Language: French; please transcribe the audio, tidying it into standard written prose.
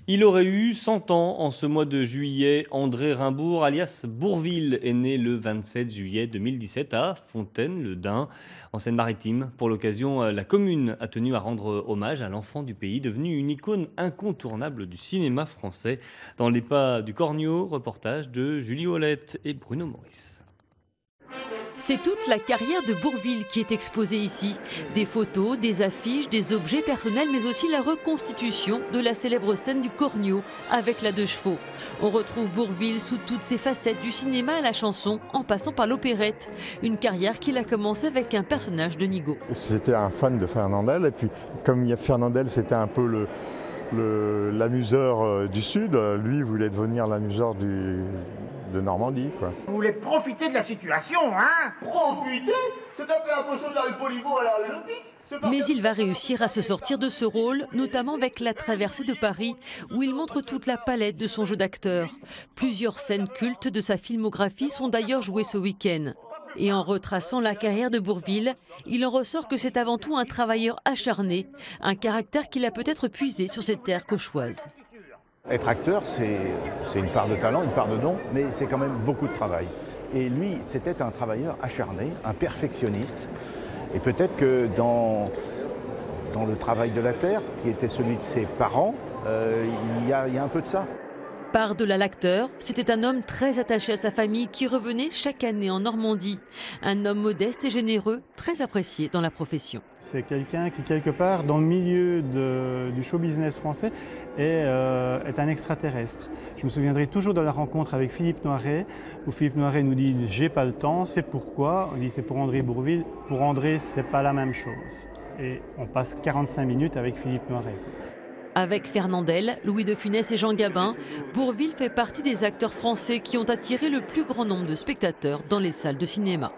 Il aurait eu 100 ans en ce mois de juillet. André Rimbourg, alias Bourvil, est né le 27 juillet 2017 à Fontaine-le-Dain, en Seine-Maritime. Pour l'occasion, la commune a tenu à rendre hommage à l'enfant du pays, devenu une icône incontournable du cinéma français. Dans les pas du Cornio, reportage de Julie Holette et Bruno Maurice. C'est toute la carrière de Bourvil qui est exposée ici. Des photos, des affiches, des objets personnels, mais aussi la reconstitution de la célèbre scène du Cornio avec la deux chevaux. On retrouve Bourvil sous toutes ses facettes, du cinéma à la chanson, en passant par l'opérette. Une carrière qu'il a commencé avec un personnage de Nigaud. C'était un fan de Fernandel, et puis comme Fernandel c'était un peu l'amuseur du Sud, lui voulait devenir l'amuseur de Normandie, quoi. Vous voulez profiter de la situation, hein? Profiter? C'est un peu la même chose avec Poliveau à la Olympique. Mais il va réussir à se sortir de ce rôle, notamment avec La Traversée de Paris, où il montre toute la palette de son jeu d'acteur. Plusieurs scènes cultes de sa filmographie sont d'ailleurs jouées ce week-end. Et en retraçant la carrière de Bourvil, il en ressort que c'est avant tout un travailleur acharné, un caractère qu'il a peut-être puisé sur ses terres cauchoises. Être acteur, c'est une part de talent, une part de don, mais c'est quand même beaucoup de travail. Et lui, c'était un travailleur acharné, un perfectionniste. Et peut-être que dans le travail de la terre, qui était celui de ses parents, il y a un peu de ça. Par-delà l'acteur, c'était un homme très attaché à sa famille qui revenait chaque année en Normandie. Un homme modeste et généreux, très apprécié dans la profession. C'est quelqu'un qui, quelque part, dans le milieu du show business français, est un extraterrestre. Je me souviendrai toujours de la rencontre avec Philippe Noiret, où Philippe Noiret nous dit « j'ai pas le temps, c'est pourquoi ?» On dit « c'est pour André Bourvil ». Pour André, c'est pas la même chose. Et on passe 45 minutes avec Philippe Noiret. Avec Fernandel, Louis de Funès et Jean Gabin, Bourvil fait partie des acteurs français qui ont attiré le plus grand nombre de spectateurs dans les salles de cinéma.